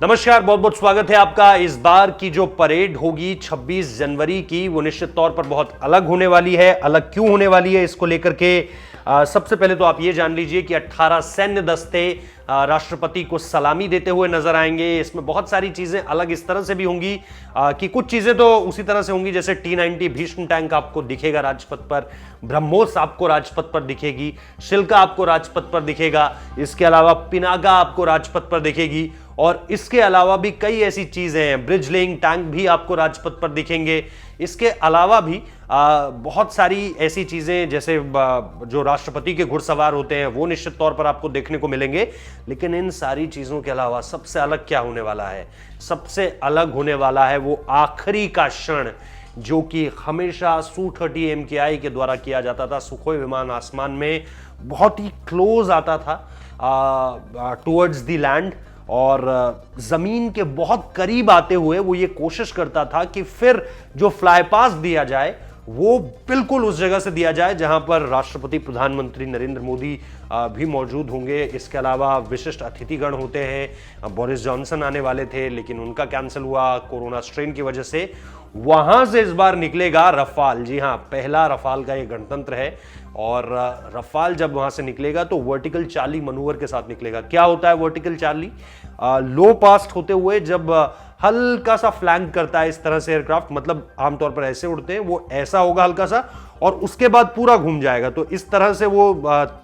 नमस्कार, बहुत बहुत स्वागत है आपका। इस बार की जो परेड होगी 26 जनवरी की, वो निश्चित तौर पर बहुत अलग होने वाली है। अलग क्यों होने वाली है इसको लेकर के सबसे पहले तो आप ये जान लीजिए कि 18 सैन्य दस्ते राष्ट्रपति को सलामी देते हुए नजर आएंगे। इसमें बहुत सारी चीजें अलग इस तरह से भी होंगी कि कुछ चीजें तो उसी तरह से होंगी, जैसे T-90 भीष्म टैंक आपको दिखेगा राजपथ पर, ब्रह्मोस आपको राजपथ पर दिखेगी, शिल्का आपको राजपथ पर दिखेगा, इसके अलावा पिनाका आपको राजपथ पर दिखेगी, और इसके अलावा भी कई ऐसी चीजें हैं, ब्रिज लेइंग टैंक भी आपको राजपथ पर दिखेंगे। इसके अलावा भी बहुत सारी ऐसी चीजें जैसे जो राष्ट्रपति के घुड़सवार होते हैं वो निश्चित तौर पर आपको देखने को मिलेंगे। लेकिन इन सारी चीजों के अलावा सबसे अलग क्या होने वाला है? सबसे अलग होने वाला है वो आखिरी का क्षण जो कि हमेशा Su-30 MKI के द्वारा किया जाता था। सुखोई विमान आसमान में बहुत ही क्लोज आता था टुवर्ड्स द लैंड, और जमीन के बहुत करीब आते हुए वो ये कोशिश करता था कि फिर जो फ्लाई पास दिया जाए वो बिल्कुल उस जगह से दिया जाए जहां पर राष्ट्रपति प्रधानमंत्री नरेंद्र मोदी भी मौजूद होंगे। इसके अलावा विशिष्ट अतिथिगण होते हैं, बोरिस जॉनसन आने वाले थे लेकिन उनका कैंसिल हुआ कोरोना स्ट्रेन की वजह से। वहां से इस बार निकलेगा रफाल। जी हां, पहला रफाल का ये गणतंत्र है, और रफाल जब वहां से निकलेगा तो वर्टिकल चार्ली मनूवर के साथ निकलेगा। क्या होता है वर्टिकल चार्ली? लो पास्ट होते हुए जब हल्का सा फ्लैंक करता है इस तरह से एयरक्राफ्ट, मतलब आमतौर पर ऐसे उड़ते हैं, वो ऐसा होगा हल्का सा और उसके बाद पूरा घूम जाएगा। तो इस तरह से वो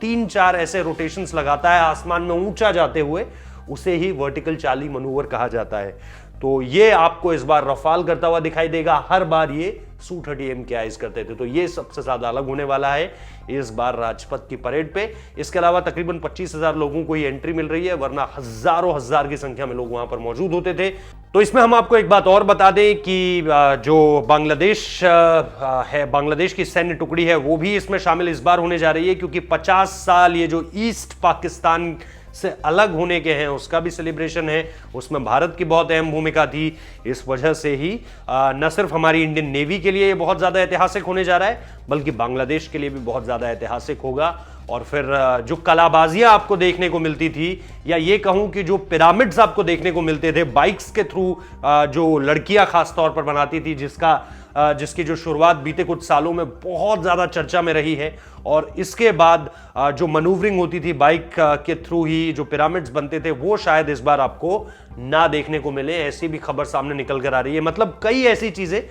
3-4 ऐसे रोटेशंस लगाता है आसमान में ऊंचा जाते हुए, उसे ही वर्टिकल चार्ली मनूवर कहा जाता है। तो ये आपको इस बार रफाल करता हुआ दिखाई देगा। हर बार ये Su-30 MKIs करते थे, तो ये सबसे ज्यादा अलग होने वाला है इस बार राजपथ की परेड पे। इसके अलावा तकरीबन 25,000 लोगों को ये एंट्री मिल रही है, वरना हजारों हजार की संख्या में लोग वहां पर मौजूद होते थे। तो इसमें हम आपको एक बात और बता दें कि जो बांग्लादेश है, बांग्लादेश की सैन्य टुकड़ी है, वो भी इसमें शामिल इस बार होने जा रही है, क्योंकि 50 साल ये जो ईस्ट पाकिस्तान से अलग होने के हैं उसका भी सेलिब्रेशन है। उसमें भारत की बहुत अहम भूमिका थी। इस वजह से ही न सिर्फ हमारी इंडियन नेवी के लिए ये बहुत ज्यादा ऐतिहासिक होने जा रहा है, बल्कि बांग्लादेश के लिए भी बहुत ज्यादा ऐतिहासिक होगा। और फिर जो कलाबाजियां आपको देखने को मिलती थी, या ये कहूं कि जो पिरामिड्स आपको देखने को मिलते थे बाइक्स के थ्रू, जो लड़कियां खास तौर पर बनाती थी, जिसकी जो शुरुआत बीते कुछ सालों में बहुत ज्यादा चर्चा में रही है, और इसके बाद जो मनूवरिंग होती थी बाइक के थ्रू ही जो पिरामिड्स बनते थे, वो शायद इस बार आपको ना देखने को मिले। ऐसी भी खबर सामने निकल कर आ रही है। मतलब कई ऐसी चीजें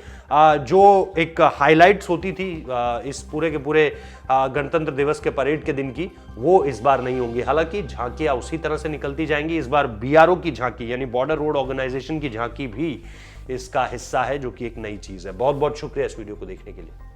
जो एक हाइलाइट्स होती थी इस पूरे के पूरे गणतंत्र दिवस के परेड के दिन की, वो इस बार नहीं होंगी। हालांकि झांकियां उसी तरह से निकलती जाएंगी। इस बार BRO की झांकी यानी बॉर्डर रोड ऑर्गेनाइजेशन की झांकी भी इसका हिस्सा है, जो कि एक नई चीज है। बहुत बहुत शुक्रिया इस वीडियो को देखने के लिए।